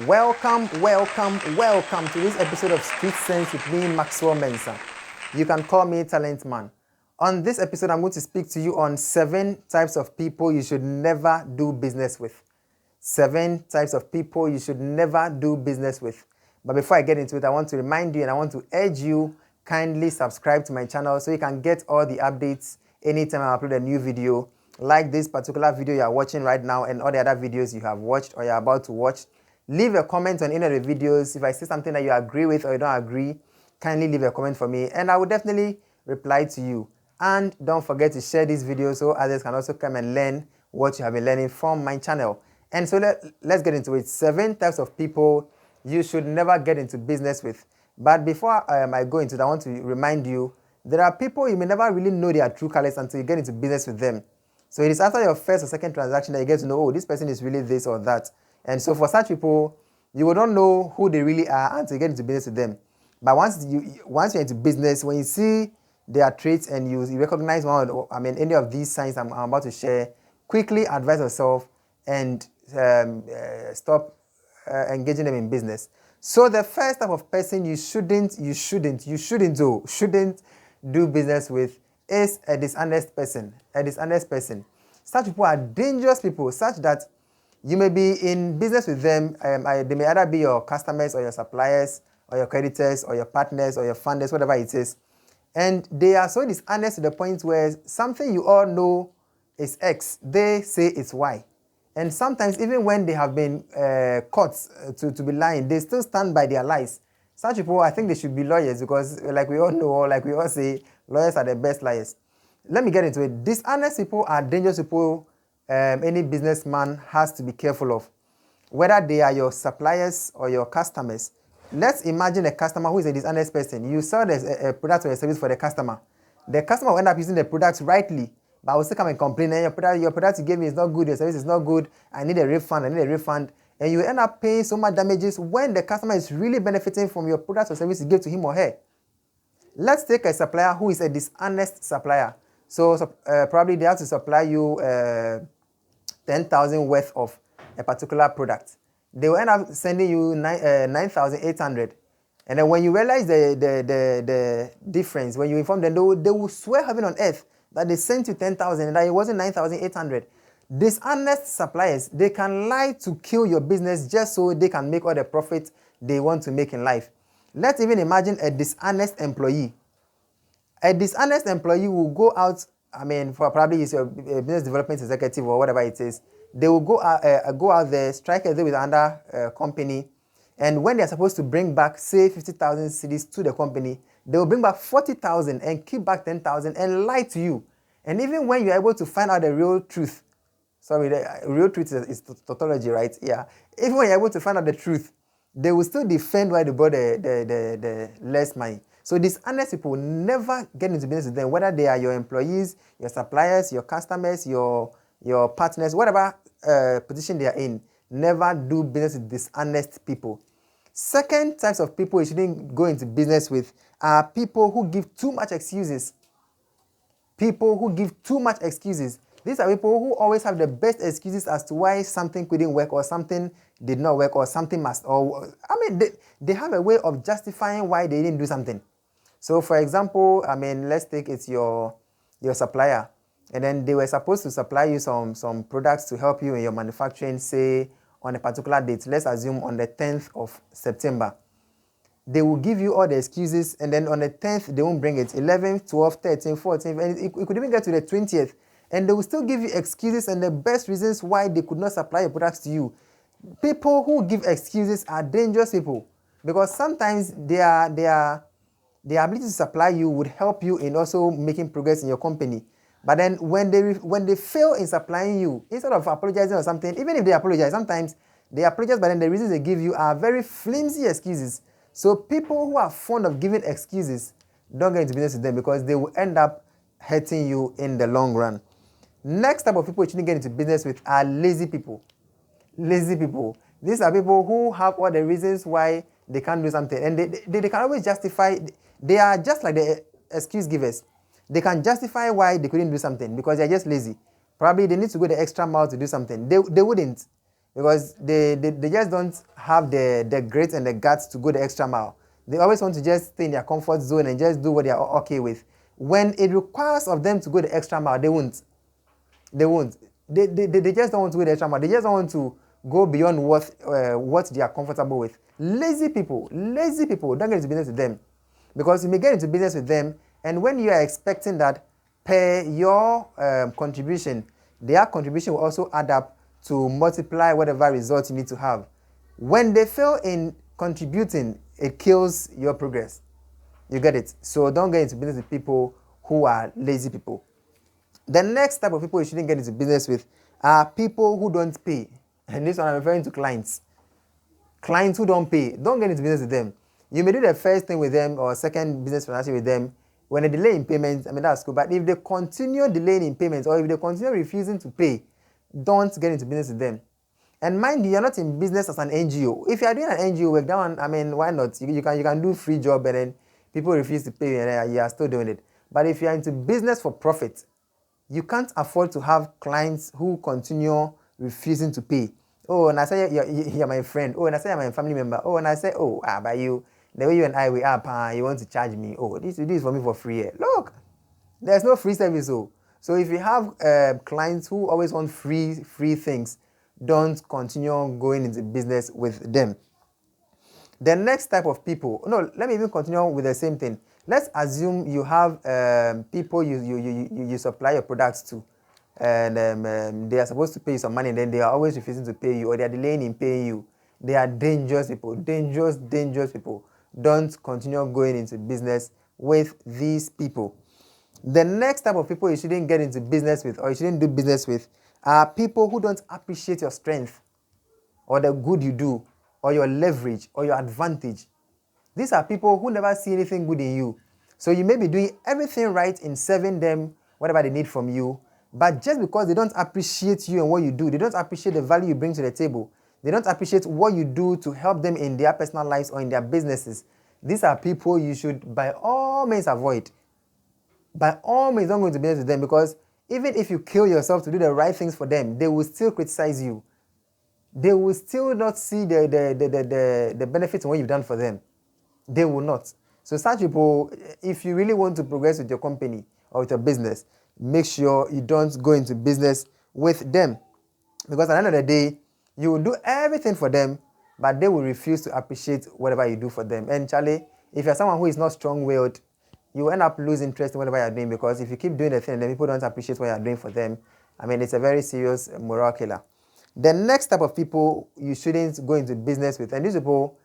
Welcome to this episode of Street Sense with me, Maxwell Mensah. You can call me Talent Man. On this episode, I'm going to speak to you on 7 types of people you should never do business with. 7 types of people you should never do business with. But before I get into it, I want to remind you and I want to urge you, kindly subscribe to my channel so you can get all the updates anytime I upload a new video, like this particular video you are watching right now and all the other videos you have watched or you're about to watch. Leave a comment on any of the videos. If I say something that you agree with or you don't agree, kindly leave a comment for me and I will definitely reply to you. And don't forget to share this video so others can also come and learn what you have been learning from my channel. And so let's get into it. 7 types of people you should never get into business with. But before I go into it, I want to remind you, there are people you may never really know their true colors until you get into business with them. So it is after your first or second transaction that you get to know, oh, this person is really this or that. And so for such people, you will not know who they really are until you get into business with them. But once you're into business, when you see their traits and you recognize any of these signs I'm about to share, quickly advise yourself and stop engaging them in business. So the first type of person you shouldn't do business with is a dishonest person. A dishonest person. Such people are dangerous people, such that you may be in business with them. They may either be your customers or your suppliers or your creditors or your partners or your funders, whatever it is. And they are so dishonest to the point where something you all know is X, they say it's Y. And sometimes even when they have been caught to be lying, they still stand by their lies. Such people, I think they should be lawyers because like we all know, or like we all say, lawyers are the best liars. Let me get into it. Dishonest people are dangerous people any businessman has to be careful of. Whether they are your suppliers or your customers. Let's imagine a customer who is a dishonest person. You sell a product or a service for the customer. The customer will end up using the product rightly, but I will still come and complain, your product you gave me is not good, your service is not good, I need a refund. And you end up paying so much damages when the customer is really benefiting from your product or service you gave to him or her. Let's take a supplier who is a dishonest supplier. So probably they have to supply you 10,000 worth of a particular product. They will end up sending you 9,800. And then when you realize the difference, when you inform them, they will swear heaven on earth that they sent you 10,000 and that it wasn't 9,800. Dishonest suppliers, they can lie to kill your business just so they can make all the profit they want to make in life. Let's even imagine a dishonest employee. A dishonest employee will go out, for probably it's your business development executive or whatever it is. They will go out there, strike a deal with another company, and when they're supposed to bring back, say, 50,000 cedis to the company, they will bring back 40,000 and keep back 10,000 and lie to you. And even when you're able to find out the real truth, the real truth is tautology, right? Yeah. Even when you're able to find out the truth, they will still defend why they brought the less money. So dishonest people, never get into business with them, whether they are your employees, your suppliers, your customers, your partners, whatever position they are in. Never do business with dishonest people. Second types of people you shouldn't go into business with are people who give too much excuses. People who give too much excuses. These are people who always have the best excuses as to why something couldn't work or something did not work or something must. They have a way of justifying why they didn't do something. So, for example, let's take it's your supplier, and then they were supposed to supply you some products to help you in your manufacturing, say, on a particular date. Let's assume on the 10th of September. They will give you all the excuses, and then on the 10th, they won't bring it. 11th, 12th, 13th, 14th, and it could even get to the 20th, and they will still give you excuses and the best reasons why they could not supply your products to you. People who give excuses are dangerous people, because sometimes their ability to supply you would help you in also making progress in your company. But then when they fail in supplying you, instead of apologizing or something, even if they apologize, sometimes they apologize, but then the reasons they give you are very flimsy excuses. So people who are fond of giving excuses, don't get into business with them because they will end up hurting you in the long run. Next type of people you shouldn't get into business with are lazy people. Lazy people. These are people who have all the reasons why they can't do something. And they can always justify. They are just like the excuse givers. They can justify why they couldn't do something because they're just lazy. Probably they need to go the extra mile to do something. They wouldn't. because they just don't have the grit and the guts to go the extra mile. They always want to just stay in their comfort zone and just do what they are okay with. When it requires of them to go the extra mile, they won't. They won't. They just don't want to go the extra mile. They just don't want to go beyond what they are comfortable with. Lazy people, don't get into business with them. Because you may get into business with them, and when you are expecting that per your contribution, their contribution will also add up to multiply whatever results you need to have. When they fail in contributing, it kills your progress. You get it? So don't get into business with people who are lazy people. The next type of people you shouldn't get into business with are people who don't pay. And this one I'm referring to clients. Clients who don't pay. Don't get into business with them. You may do the first thing with them or second business transaction with them. When they delay in payments, I mean, that's cool. But if they continue delaying in payments or if they continue refusing to pay, don't get into business with them. And mind you, you're not in business as an NGO. If you are doing an NGO work, that one, I mean, why not? You can do free job and then people refuse to pay and you are still doing it. But if you are into business for profit, you can't afford to have clients who continue refusing to pay. Oh, and I say you're my friend. Oh, and I say you're my family member. Oh, and I say, but you, the way you and I we up, you want to charge me. Oh, this is for me for free. Look, there's no free service. So if you have clients who always want free things, don't continue going into business with them. The next type of people, no, let me even continue with the same thing. Let's assume you have people you supply your products to, and they are supposed to pay you some money, and then they are always refusing to pay you, or they are delaying in paying you. They are dangerous people, dangerous people. Don't continue going into business with these people. The next type of people you shouldn't get into business with, or you shouldn't do business with, are people who don't appreciate your strength, or the good you do, or your leverage, or your advantage. These are people who never see anything good in you. So you may be doing everything right in serving them, whatever they need from you, but just because they don't appreciate you and what you do, they don't appreciate the value you bring to the table, they don't appreciate what you do to help them in their personal lives or in their businesses. These are people you should by all means avoid. By all means, don't go into business with them, because even if you kill yourself to do the right things for them, they will still criticize you. They will still not see the benefits of what you've done for them. They will not. So such people, if you really want to progress with your company or with your business, make sure you don't go into business with them. Because at the end of the day, you will do everything for them, but they will refuse to appreciate whatever you do for them. And Charlie, if you're someone who is not strong-willed, you will end up losing interest in whatever you're doing, because if you keep doing the thing and then people don't appreciate what you're doing for them, I mean, it's a very serious moral killer. The next type of people you shouldn't go into business with, and these people,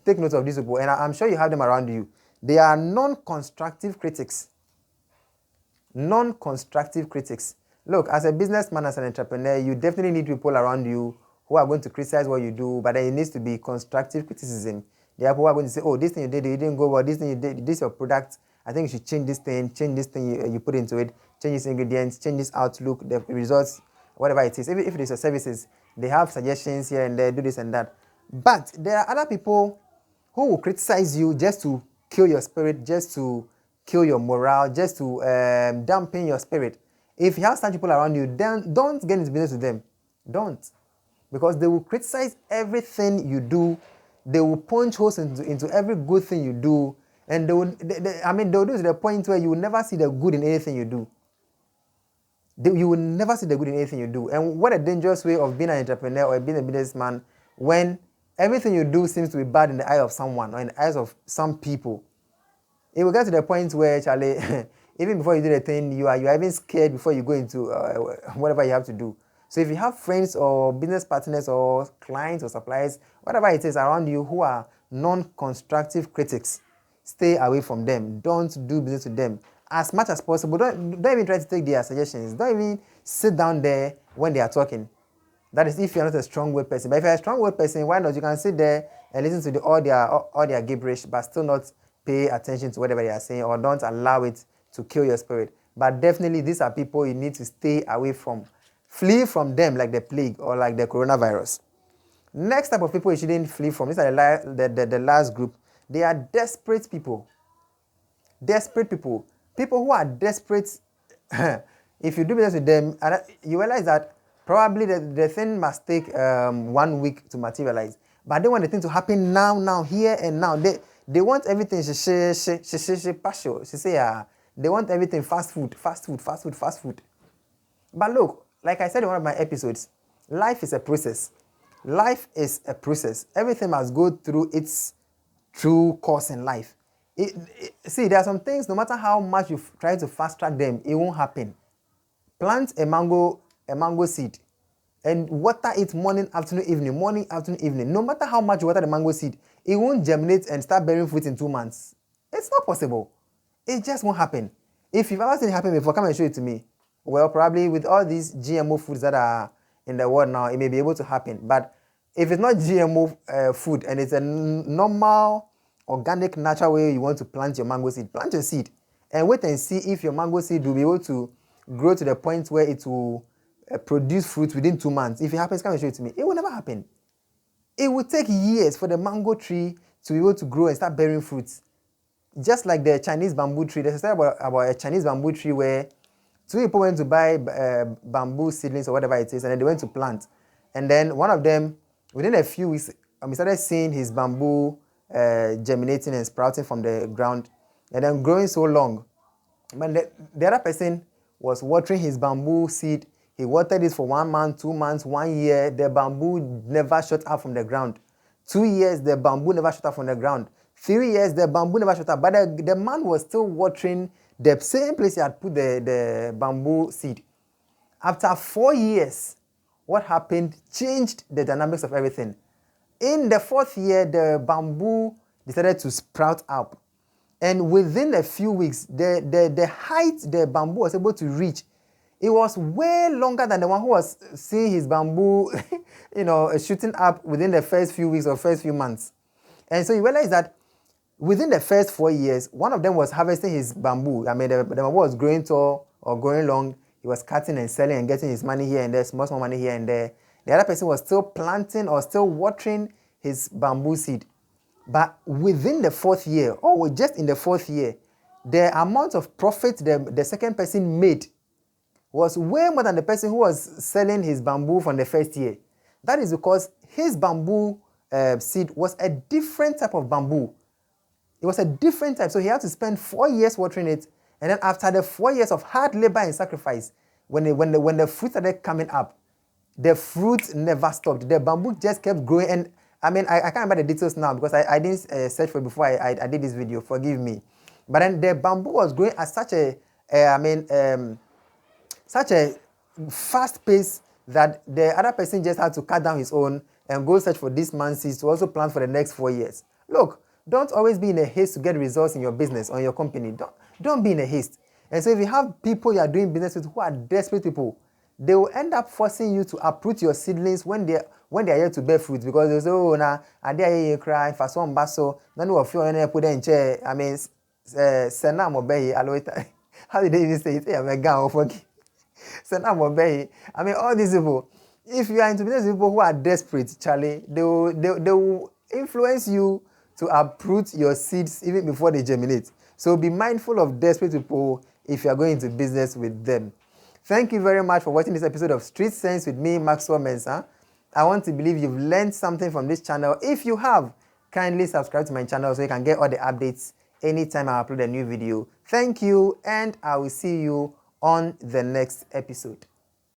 take note of these people, and I'm sure you have them around you. They are non-constructive critics. Non-constructive critics. Look, as a businessman, as an entrepreneur, you definitely need people around you who are going to criticize what you do, but then it needs to be constructive criticism. There are people who are going to say, oh, this thing you did, you didn't go well, this thing you did, this is your product, I think you should change this thing you put into it, change these ingredients, change this outlook, the results, whatever it is. Even if it is your services, they have suggestions here and there, do this and that. But there are other people who will criticize you just to kill your spirit, just to kill your morale, just to dampen your spirit. If you have such people around you, then don't get into business with them. Don't. Because they will criticize everything you do. They will punch holes into every good thing you do. And they'll do it to the point where you will never see the good in anything you do. You will never see the good in anything you do. And what a dangerous way of being an entrepreneur or being a businessman when everything you do seems to be bad in the eye of someone or in the eyes of some people. It will get to the point where, Charlie, even before you do the thing, you are even scared before you go into whatever you have to do. So if you have friends or business partners or clients or suppliers, whatever it is around you who are non-constructive critics, stay away from them. Don't do business with them. As much as possible, don't even try to take their suggestions. Don't even sit down there when they are talking. That is if you're not a strong-willed person. But if you're a strong-willed person, why not? You can sit there and listen to all their gibberish, but still not pay attention to whatever they are saying, or don't allow it to kill your spirit. But definitely, these are people you need to stay away from. Flee from them like the plague or like the coronavirus. Next type of people you shouldn't flee from, these are the last group. They are desperate people. Desperate people. People who are desperate. If you do business with them, you realize that Probably the thing must take 1 week to materialize. But they want the thing to happen now, here and now. They want everything partial. They want everything fast food. But look, like I said in one of my episodes, life is a process. Life is a process. Everything must go through its true course in life. See, there are some things, no matter how much you try to fast track them, it won't happen. Plant a mango seed and water it morning, afternoon, evening. No matter how much you water the mango seed, it won't germinate and start bearing fruit in 2 months. It's not possible. It just won't happen. If you've ever seen it happen before, come and show it to me. Well, probably with all these GMO foods that are in the world now, it may be able to happen. But if it's not GMO food and it's a normal, organic, natural way you want to plant your mango seed, plant your seed and wait and see if your mango seed will be able to grow to the point where it will produce fruit within 2 months. If it happens, come and show it to me. It will never happen. It will take years for the mango tree to be able to grow and start bearing fruits. Just like the Chinese bamboo tree. There's a story about a Chinese bamboo tree where 2 people went to buy bamboo seedlings or whatever it is, and then they went to plant. And then one of them, within a few weeks, we started seeing his bamboo germinating and sprouting from the ground and then growing so long. But the other person was watering his bamboo seed. He watered it for 1 month, 2 months, 1 year. The bamboo never shot up from the ground. 2 years, the bamboo never shot up from the ground. 3 years, the bamboo never shot up. But the man was still watering the same place he had put the bamboo seed. After 4 years, what happened changed the dynamics of everything. In the 4th year, the bamboo decided to sprout up. And within a few weeks, the height the bamboo was able to reach, it was way longer than the one who was seeing his bamboo, shooting up within the first few weeks or first few months. And so you realize that within the first 4 years, one of them was harvesting his bamboo. I mean, the bamboo was growing tall or growing long. He was cutting and selling and getting his money here and there, small money here and there. The other person was still planting or still watering his bamboo seed. But within the 4th year, or just in the 4th year, the amount of profit the second person made was way more than the person who was selling his bamboo from the 1st year. That is because his bamboo seed was a different type of bamboo. It was a different type. So he had to spend 4 years watering it. And then after the 4 years of hard labor and sacrifice, when the fruit started coming up, the fruit never stopped. The bamboo just kept growing. And I mean, I can't remember the details now because I didn't search for it before I did this video. Forgive me. But then the bamboo was growing at such a fast pace that the other person just had to cut down his own and go search for this man's seeds to also plant for the next 4 years. Look, don't always be in a haste to get results in your business or in your company. Don't be in a haste. And so if you have people you are doing business with who are desperate people, they will end up forcing you to uproot your seedlings when they are yet to bear fruit, because they say, oh, nah, I dare you cry for some basso, none of you and put in chair. I mean, Senam obey, how did they even say it? I'm a guy forgive. Senam obey. I mean, all these people, if you are into business with people who are desperate, Charlie, they will influence you to uproot your seeds even before they germinate. So be mindful of desperate people if you are going into business with them. Thank you very much for watching this episode of Street Sense with me, Maxwell Mensah. I want to believe you've learned something from this channel. If you have, kindly subscribe to my channel so you can get all the updates anytime I upload a new video. Thank you, and I will see you on the next episode.